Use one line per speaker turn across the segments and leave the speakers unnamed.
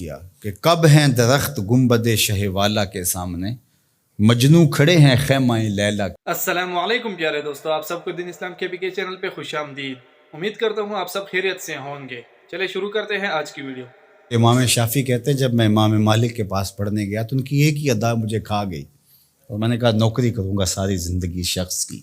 کیا کہ کب ہیں درخت گنبد شہ والا کے سامنے، مجنو کھڑے ہیں خیمہ لیلا۔
السلام علیکم پیارے دوستو، آپ سب کو دین اسلام کے بی کے چینل پہ خوش آمدید۔ امید کرتا ہوں آپ سب خیریت سے ہوں گے۔ چلے شروع کرتے ہیں آج کی ویڈیو۔
امام شافعی کہتے ہیں جب میں امام مالک کے پاس پڑھنے گیا تو ان کی ایک ہی ادا مجھے کھا گئی اور میں نے کہا نوکری کروں گا ساری زندگی شخص کی۔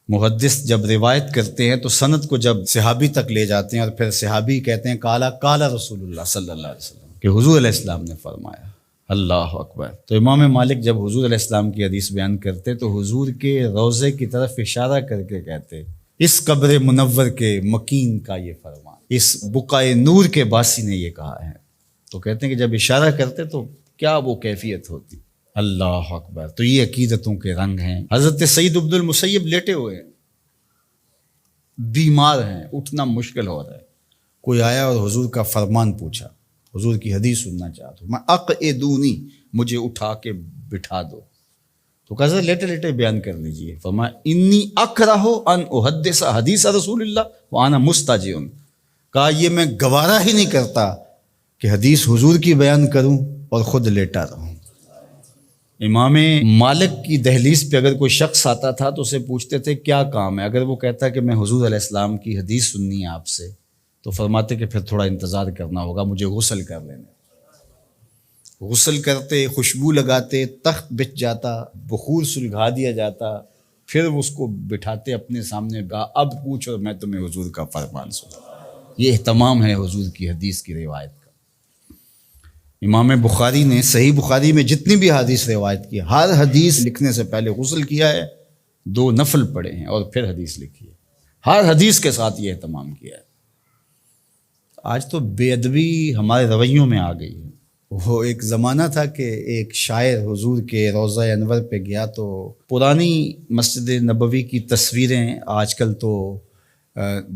محدث جب روایت کرتے ہیں تو سند کو جب صحابی تک لے جاتے ہیں اور پھر صحابی کہتے ہیں کالا رسول اللہ صلی اللہ علیہ وسلم کہ حضور علیہ السلام نے فرمایا، اللہ اکبر۔ تو امام مالک جب حضور علیہ السلام کی حدیث بیان کرتے تو حضور کے روضے کی طرف اشارہ کر کے کہتے اس قبر منور کے مکین کا یہ فرمان، اس بقعہ نور کے باسی نے یہ کہا ہے۔ تو کہتے ہیں کہ جب اشارہ کرتے تو کیا وہ کیفیت ہوتی، اللہ اکبر۔ تو یہ عقیدتوں کے رنگ ہیں۔ حضرت سعید عبد المسیب لیٹے ہوئے ہیں، بیمار ہیں، اٹھنا مشکل ہو رہا ہے، کوئی آیا اور حضور کا فرمان پوچھا، حضور کی حدیث سننا چاہتا ہوں، میں اقعدونی، مجھے اٹھا کے بٹھا دو۔ تو کہا لیٹے لیٹے بیان کر لیجئے۔ فرمایا انی اکرہ ان احدث حدیث رسول اللہ وانا مستجع، کہا یہ میں گوارا ہی نہیں کرتا کہ حدیث حضور کی بیان کروں اور خود لیٹا رہوں۔ امام مالک کی دہلیز پہ اگر کوئی شخص آتا تھا تو اسے پوچھتے تھے کیا کام ہے، اگر وہ کہتا کہ میں حضور علیہ السلام کی حدیث سننی ہے آپ سے، تو فرماتے کہ پھر تھوڑا انتظار کرنا ہوگا، مجھے غسل کر لینے۔ غسل کرتے، خوشبو لگاتے، تخت بچھ جاتا، بخور سلگھا دیا جاتا، پھر اس کو بٹھاتے اپنے سامنے، کہا اب پوچھو میں تمہیں حضور کا فرمان سنا۔ یہ اہتمام ہے حضور کی حدیث کی روایت کا۔ امام بخاری نے صحیح بخاری میں جتنی بھی حدیث روایت کی، ہر حدیث لکھنے سے پہلے غسل کیا ہے، 2 نفل پڑھے ہیں اور پھر حدیث لکھی ہے، ہر حدیث کے ساتھ یہ اہتمام کیا ہے۔ آج تو بے ادبی ہمارے رویوں میں آ گئی ہے۔ وہ ایک زمانہ تھا کہ ایک شاعر حضور کے روضہ انور پہ گیا تو پرانی مسجد نبوی کی تصویریں آج کل تو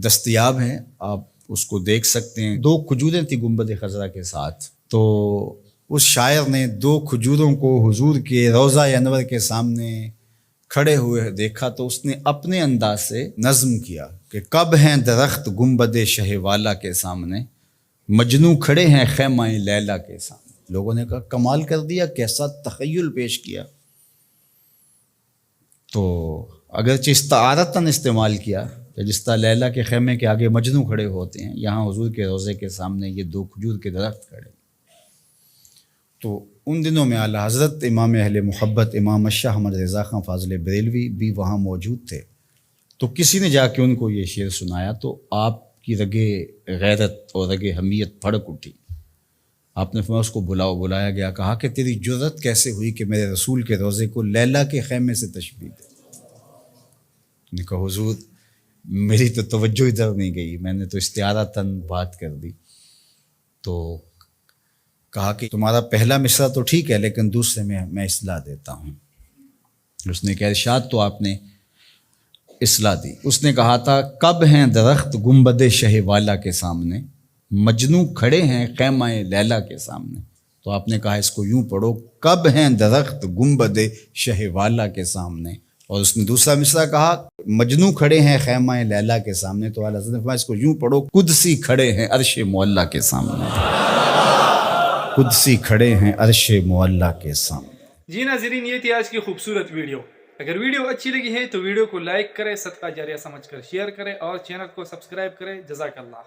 دستیاب ہیں، آپ اس کو دیکھ سکتے ہیں۔ 2 کھجوریں تھیں گنبد خضرا کے ساتھ، تو اس شاعر نے 2 کھجوروں کو حضور کے روضہ انور کے سامنے کھڑے ہوئے دیکھا تو اس نے اپنے انداز سے نظم کیا کہ کب ہیں درخت گنبد شہ والا کے سامنے، مجنو کھڑے ہیں خیمہ لیلا کے سامنے۔ لوگوں نے کہا کمال کر دیا، کیسا تخیل پیش کیا۔ تو اگرچہ استعارتاً استعمال کیا کہ جس طرح لیلا کے خیمے کے آگے مجنو کھڑے ہوتے ہیں، یہاں حضور کے روضے کے سامنے یہ 2 کھجور کے درخت کھڑے۔ تو ان دنوں میں اعلیٰ حضرت امام اہل محبت امام شاہ احمد رضا خان فاضل بریلوی بھی وہاں موجود تھے۔ تو کسی نے جا کے ان کو یہ شعر سنایا تو آپ کی رگے غیرت اور رگے حمیت بھڑک اٹھی۔ آپ نے فرمایا اس کو بلایا گیا، کہا کہ تیری جرت کیسے ہوئی کہ میرے رسول کے روضے کو لیلا کے خیمے سے تشبیہ دے۔ نے کہا حضور میری تو توجہ ادھر نہیں گئی، میں نے تو استعارتاً بات کر دی۔ تو کہا کہ تمہارا پہلا مصرع تو ٹھیک ہے لیکن دوسرے میں اصلاح دیتا ہوں۔ اس نے کہا ارشاد تو آپ نے اصلاح دی۔ اس نے کہا تھا کب ہیں درخت گنبد شہ والا کے سامنے، مجنو کھڑے ہیں خیمہ لیلا کے سامنے۔ تو آپ نے کہا اس کو یوں پڑھو کب ہیں درخت گنبد شہ والا کے سامنے، اور اس نے دوسرا مصرع کہا مجنو کھڑے ہیں خیمہ لیلا کے سامنے۔ تو اعلیٰ حضرت نے فرمایا اس کو یوں پڑھو قدسی کھڑے ہیں عرش معلیٰ کے سامنے، قدسی کھڑے ہیں عرش معلیٰ کے سامنے۔
جی ناظرین، یہ تھی آج کی خوبصورت ویڈیو۔ اگر ویڈیو اچھی لگی ہے تو ویڈیو کو لائک کریں، صدقہ جاریہ سمجھ کر شیئر کریں اور چینل کو سبسکرائب کریں۔ جزاک اللہ۔